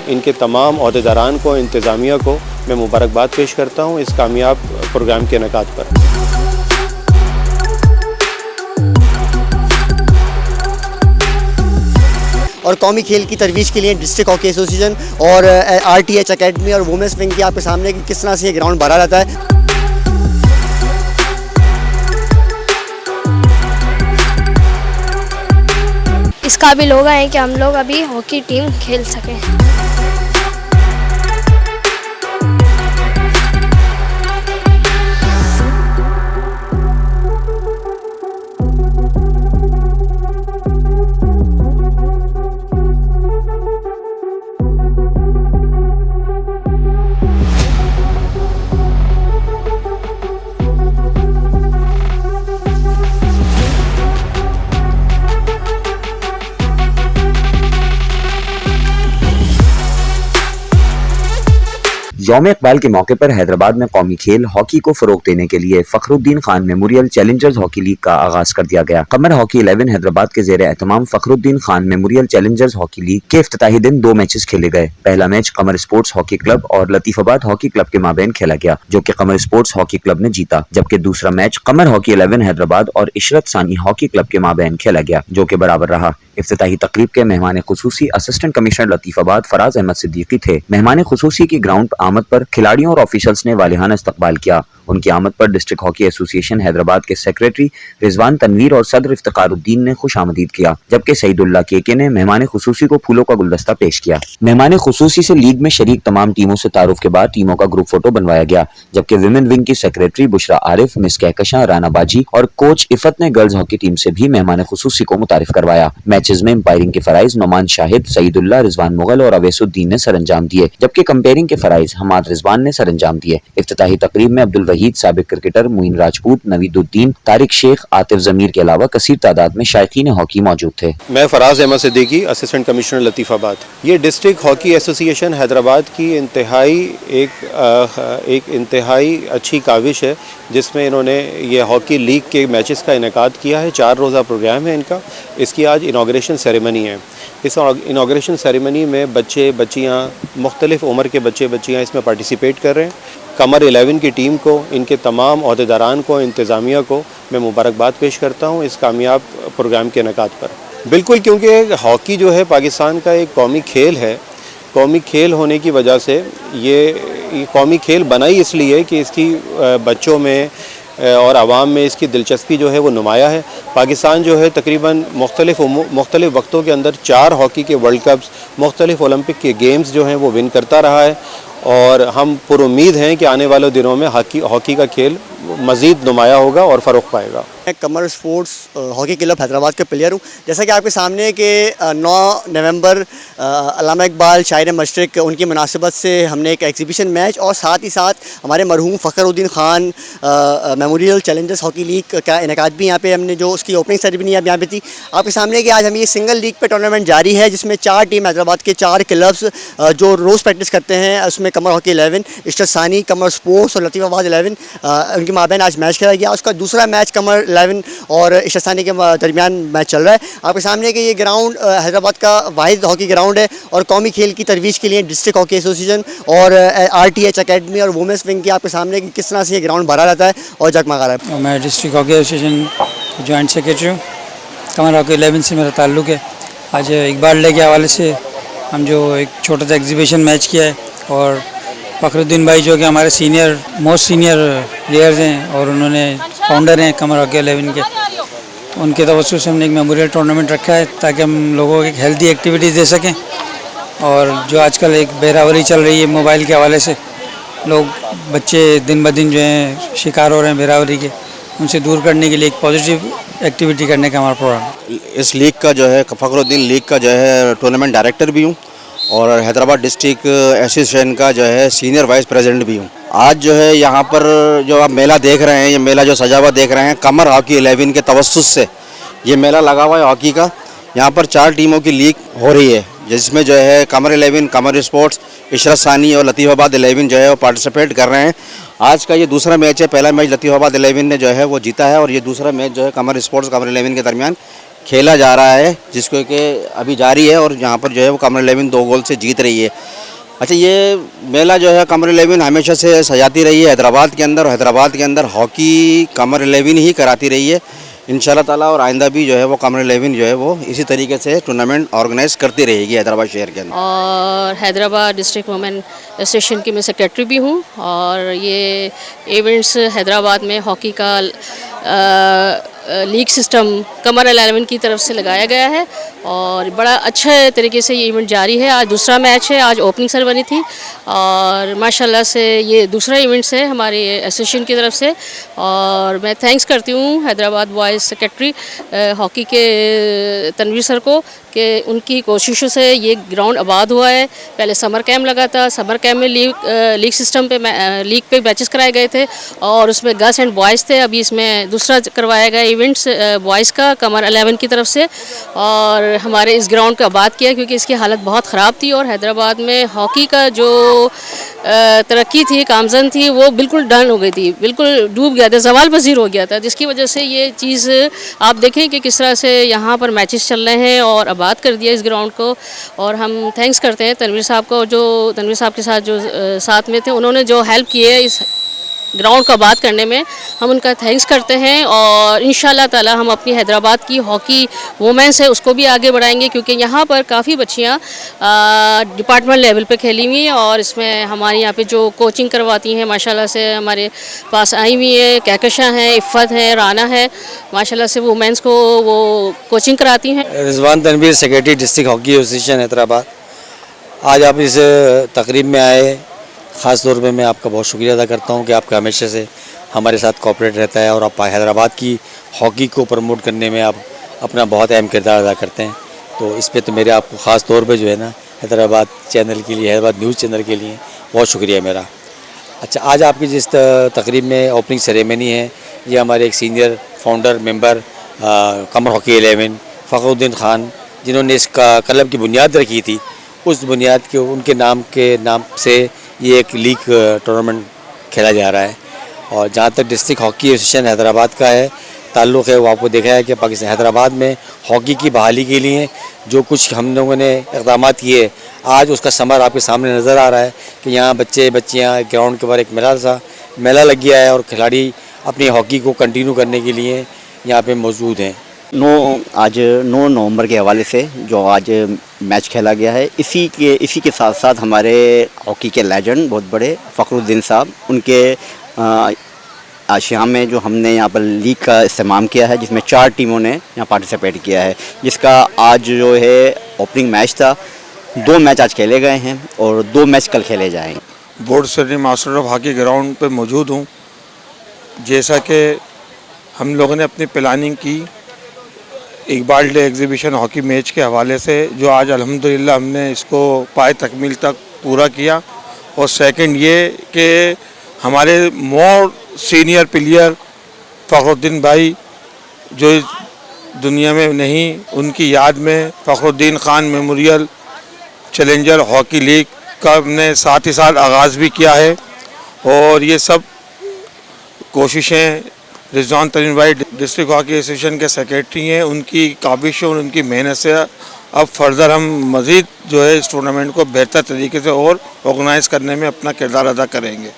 इनके तमाम अहदेदारान को, इंतज़ामिया को मैं मुबारकबाद पेश करता हूँ इस कामयाब प्रोग्राम के इनेकाद पर। और कौमी खेल की तरवीज के लिए डिस्ट्रिक्ट हॉकी एसोसिएशन और RTH अकेडमी और वुमेंस विंग की आपके सामने कि किस तरह से ये ग्राउंड भरा रहता है। इस काबिल हो गए हैं कि हम लोग अभी हॉकी टीम खेल सकें। यौम इकबाल के मौके पर हैदराबाद में कौमी खेल हॉकी को फरोग देने के लिए Fakhruddin Khan memorial challengers hockey league का आगाज कर दिया गया। कमर हॉकी 11 हैदराबाद के जेर एहतमाम Fakhruddin Khan memorial challengers hockey league के इफ्तिताही दिन 2 मैचेस खेले गए। पहला match Qamar sports hockey club और लतीफाबाद हॉकी क्लब के माबैन खेला गया, जो कि कमर स्पोर्ट्स हॉकी क्लब ने जीता, जबकि दूसरा मैच कमर हॉकी 11 हैदराबाद और इशरत सानी हॉकी क्लब के माबैन खेला गया, जो कि बराबर रहा। इफ्तिताही तकरीब के मेहमान खुसूसी असिस्टेंट कमिश्नर लतीफाबाद फराज अहमद सिद्दीकी थे। मेहमान खुसूसी की ग्राउंड आमद पर खिलाड़ियों और ऑफिशियल्स ने वालिहाना इस्तकबाल किया। उनकी आमद पर डिस्ट्रिक्ट हॉकी एसोसिएशन हैदराबाद के सेक्रेटरी रिजवान तनवीर और सदर इफ्तिखारुद्दीन ने खुश आमदीद किया, जबकि सईदुल्लाह केके ने मेहमान खुसूसी को फूलों का गुलदस्ता पेश किया। मेहमान खुसूसी से लीग में शरीक तमाम टीमों से तारुफ के बाद टीमों का ग्रुप फोटो बनवाया गया, जबकि विमेन विंग की सेक्रेटरी बुशरा आरिफ, मिस कहकशां राना बाजी और कोच इफत ने गर्ल्स हॉकी टीम से भी मेहमान खुसूसी को मुतारिफ करवाया। मैचेस में अंपायरिंग के फराइज नोमान शाहिद, सईदुल्लाह, रिजवान मुगल और अवैसुद्दीन ने सरअंजाम दिए, जबकि कंपेयरिंग के फराइज हमाद रिजवान ने सरअंजाम दिए। इफ्तिताही तकरीब में अब्दुल वहीद, साबिक क्रिकेटर मुइन राजपूत, नवीदुद्दीन, तारिक शेख, आतिफ जमीर के अलावा कसीर तादाद में शायकीन हॉकी मौजूद थे। मैं फराज अहमद सिद्दीकी, असिस्टेंट कमिश्नर लतीफाबाद। ये डिस्ट्रिक्ट हॉकी एसोसिएशन हैदराबाद की एक इंतहाई अच्छी काविश है, जिसमें इन्होंने ये हॉकी लीग के मैचेस का इनेकाद किया है। 4 रोज़ा प्रोग्राम है इनका। इसकी आज इनाग्रेशन सेरेमनी है। इस इनाग्रेशन सेरेमनी में बच्चे बच्चियाँ, मुख्तलिफ़ उम्र के बच्चे बच्चियाँ इसमें पार्टिसिपेट कर रहे हैं। कमर 11 की टीम को, इनके तमाम अहदेदारान को, इंतज़ामिया को मैं मुबारकबाद पेश करता हूँ इस कामयाब प्रोग्राम के इनेकाद पर। बिल्कुल, क्योंकि हॉकी जो है पाकिस्तान का एक कौमी खेल है। कौमी खेल होने की वजह से ये कौमी खेल बना ही इसलिए कि इसकी बच्चों में और आवाम में इसकी दिलचस्पी जो है वो नुमाया है। पाकिस्तान जो है तकरीबन मुख्तलिफ़ वक्तों के अंदर 4 हॉकी के वर्ल्ड कप्स, मुख्तलिफ़ ओलंपिक के गेम्स जो हैं वो विन करता रहा है, और हम पुरुम्मीद हैं कि आने वाले दिनों में हॉकी का खेल मज़ीद नुमाया होगा और फ़रोग़ पाएगा। मैं कमर स्पोर्ट्स हॉकी क्लब हैदराबाद के प्लेयर हूँ। जैसा कि आपके सामने के 9 नवंबर अल्लामा इकबाल शायर मशरिक़ उनकी मुनासिबत से हमने एक एग्जीबिशन मैच और साथ ही साथ हमारे मरहूम Fakhruddin Khan memorial challengers hockey league का इनेकाद भी यहाँ पे हमने, जो उसकी ओपनिंग सेरेमनी अब यहाँ पे थी। आपके सामने कि आज हम ये सिंगल लीग पे टूर्नामेंट जारी है, जिसमें 4 टीम हैदराबाद के 4 क्लब्स जो रोज़ प्रैक्टिस करते हैं, उसमें कमर हॉकी 11, इशरत सानी, कमर स्पोर्ट्स और लतीफाबाद 11 उनके माबैन आज मैच खेला गया। उसका दूसरा मैच कमर 11 और इशरत सानी के दरमियान मैच चल रहा है। आपके सामने कि ये ग्राउंड हैदराबाद का वाहिद हॉकी ग्राउंड है और कौमी खेल की तरवीज के लिए डिस्ट्रिक्ट हॉकी एसोसिएशन और RTH अकेडमी और वुमेंस विंग की आपके सामने कि किस तरह से ये ग्राउंड भरा रहता है और जगमगा रहा है। मैं district hockey association joint secretary हूँ। कमर हॉकी 11 से मेरा ताल्लुक़ है। आज इकबाल डे के हवाले से हम जो एक छोटा सा एग्जीबिशन मैच किया है, और फखरुद्दीन भाई जो कि हमारे मोस्ट सीनियर प्लेयर्स हैं और उन्होंने फाउंडर हैं कमर हॉकी 11 के, उनके तवज्जो से हमने एक मेमोरियल टूर्नामेंट रखा है ताकि हम लोगों को एक हेल्दी एक्टिविटीज़ दे सकें। और जो आजकल एक बेरावरी चल रही है मोबाइल के हवाले से, लोग बच्चे दिन ब दिन जो हैं शिकार हो रहे हैं बेरावरी के, उनसे दूर करने के लिए एक पॉजिटिव एक्टिविटी करने का हमारा प्रोग्राम। इस लीग का जो है फखरुद्दीन लीग का जो है टूर्नामेंट डायरेक्टर भी हूँ और हैदराबाद डिस्ट्रिक्ट एसोसिएशन का जो है सीनियर वाइस प्रेसिडेंट भी हूँ। आज जो है यहाँ पर जो आप मेला देख रहे हैं, ये मेला जो सजा हुआ देख रहे हैं, कमर हॉकी 11 के तवस्सुस से ये मेला लगा हुआ है हॉकी का। यहाँ पर 4 टीमों की लीग हो रही है, जिसमें जो है कमर 11, कमर स्पोर्ट्स, इशरत सानी और लतीफाबाद 11 जो है वो पार्टिसिपेट कर रहे हैं। आज का ये दूसरा मैच है। पहला मैच लतीफाबाद 11 ने जो है वो जीता है और ये दूसरा मैच जो है कमर स्पोर्ट्स कमर 11 के दरमियान खेला जा रहा है, जिसको कि अभी जारी है और यहाँ पर जो है वो कमर 11 2 गोल से जीत रही है। अच्छा, ये मेला जो है कमर 11 हमेशा से सजाती रही है हैदराबाद के अंदर, और हैदराबाद के अंदर हॉकी कमर 11 ही कराती रही है इंशाल्लाह ताला, और आइंदा भी जो है वो कमर 11 जो है वो इसी तरीके से टूर्नामेंट ऑर्गेनाइज करती रहेगी हैदराबाद शहर के अंदर। और हैदराबाद डिस्ट्रिक्ट वुमेन एसोसिएशन की मैं सेक्रेटरी भी हूँ, और ये इवेंट्स हैदराबाद में हॉकी का लीग सिस्टम कमर 11 की तरफ से लगाया गया है, और बड़ा अच्छे तरीके से ये इवेंट जारी है। आज दूसरा मैच है, आज ओपनिंग सेरेमनी थी, और माशाल्लाह से ये दूसरा इवेंट्स है हमारे एसोसिएशन की तरफ से, और मैं थैंक्स करती हूँ हैदराबाद बॉयज़ सेक्रेटरी हॉकी के तनवीर सर को कि उनकी कोशिशों से ये ग्राउंड आबाद हुआ है। पहले समर कैम्प लगा था, समर कैम्प में लीग सिस्टम पे लीग पे मैचेस कराए गए थे, और उसमें गर्ल्स एंड बॉयज़ थे। अभी इसमें दूसरा करवाया गया इवेंट्स बॉयज़ का कमर 11 की तरफ से, और हमारे इस ग्राउंड को आबाद किया क्योंकि इसकी हालत बहुत ख़राब थी, और हैदराबाद में हॉकी का जो तरक्की थी, कामजन थी, वो बिल्कुल डन हो गई थी, बिल्कुल डूब गया था, ज़वाल पज़ीर हो गया था, जिसकी वजह से ये चीज़ आप देखें कि किस तरह से यहाँ पर मैचेस चल रहे हैं और आबाद कर दिया इस ग्राउंड को। और हम थैंक्स करते हैं तनवीर साहब को, जो तनवीर साहब के साथ जो साथ में थे, उन्होंने जो हेल्प की है इस ग्राउंड को आबाद करने में, हम उनका थैंक्स करते हैं। और इंशाल्लाह ताला हम अपनी हैदराबाद की हॉकी वुमेन्स है उसको भी आगे बढ़ाएंगे, क्योंकि यहाँ पर काफ़ी बच्चियाँ डिपार्टमेंट लेवल पे खेली हुई हैं, और इसमें हमारे यहाँ पे जो कोचिंग करवाती हैं माशाल्लाह से हमारे पास आई हुई है, कहकशा हैं, इफ़्फ़त है, राना है, माशाल्लाह से वुमेन्स को वो कोचिंग कराती हैं। Rizwan Tanveer, secretary district hockey association Hyderabad. आज आप इस तकरीब में आए, ख़ास तौर पे मैं आपका बहुत शुक्रिया अदा करता हूं कि आपका हमेशा से हमारे साथ कोऑपरेट रहता है, और आप हैदराबाद की हॉकी को प्रमोट करने में आप अपना बहुत अहम किरदार अदा करते हैं। तो इस पे तो मेरे आपको ख़ास तौर पे जो है ना हैदराबाद चैनल के लिए, हैदराबाद न्यूज़ चैनल के लिए बहुत शुक्रिया मेरा। अच्छा, आज आपकी जिस तकरीब में ओपनिंग सेरेमनी है, ये हमारे एक सीनियर फाउंडर मेंबर कमर हॉकी 11 फ़खरुद्दीन ख़ान, जिन्होंने इस क्लब की बुनियाद रखी थी, उस बुनियाद के उनके नाम से ये एक लीग टूर्नामेंट खेला जा रहा है। और जहाँ तक डिस्ट्रिक्ट हॉकी एसोसिएशन हैदराबाद का है ताल्लुक़ है, वो आपको देखा है कि पाकिस्तान हैदराबाद में हॉकी की बहाली के लिए जो कुछ हम लोगों ने इक़दाम किए, आज उसका समर आपके सामने नज़र आ रहा है कि यहाँ बच्चे बच्चियाँ ग्राउंड के बाहर एक मेला लग गया है, और खिलाड़ी अपनी हॉकी को कंटिन्यू करने के लिए यहाँ पे मौजूद हैं। आज 9 नवंबर के हवाले से जो आज मैच खेला गया है, इसी के साथ साथ हमारे हॉकी के लेजेंड बहुत बड़े फ़खरुद्दीन साहब, उनके आशिया में जो हमने यहाँ पर लीग का इस्तेमाल किया है, जिसमें 4 टीमों ने यहाँ पार्टिसिपेट किया है, जिसका आज जो है ओपनिंग मैच था। 2 मैच आज खेले गए हैं और 2 मैच कल खेले जाएंगे। Board surgery master of hockey ground पे मौजूद हूँ। जैसा कि हम लोगों ने अपनी प्लानिंग की Iqbal day exhibition hockey match के हवाले से, जो आज अल्हम्दुलिल्लाह हमने इसको पाए तकमील तक पूरा किया। और सेकंड ये कि हमारे मोर सीनियर प्लेयर फ़खरुद्दीन भाई जो इस दुनिया में नहीं, उनकी याद में Fakhruddin Khan memorial challenger hockey league का हमने साथ ही साथ आगाज़ भी किया है। और ये सब कोशिशें रिजवान तनवीर भाई डिस्ट्रिक्ट हॉकी एसोसिएशन के सेक्रेटरी हैं, उनकी काबिशों और उनकी मेहनत से अब फर्दर हम मज़ीद जो है इस टूर्नामेंट को बेहतर तरीके से और ऑर्गेनाइज़ करने में अपना किरदार अदा करेंगे।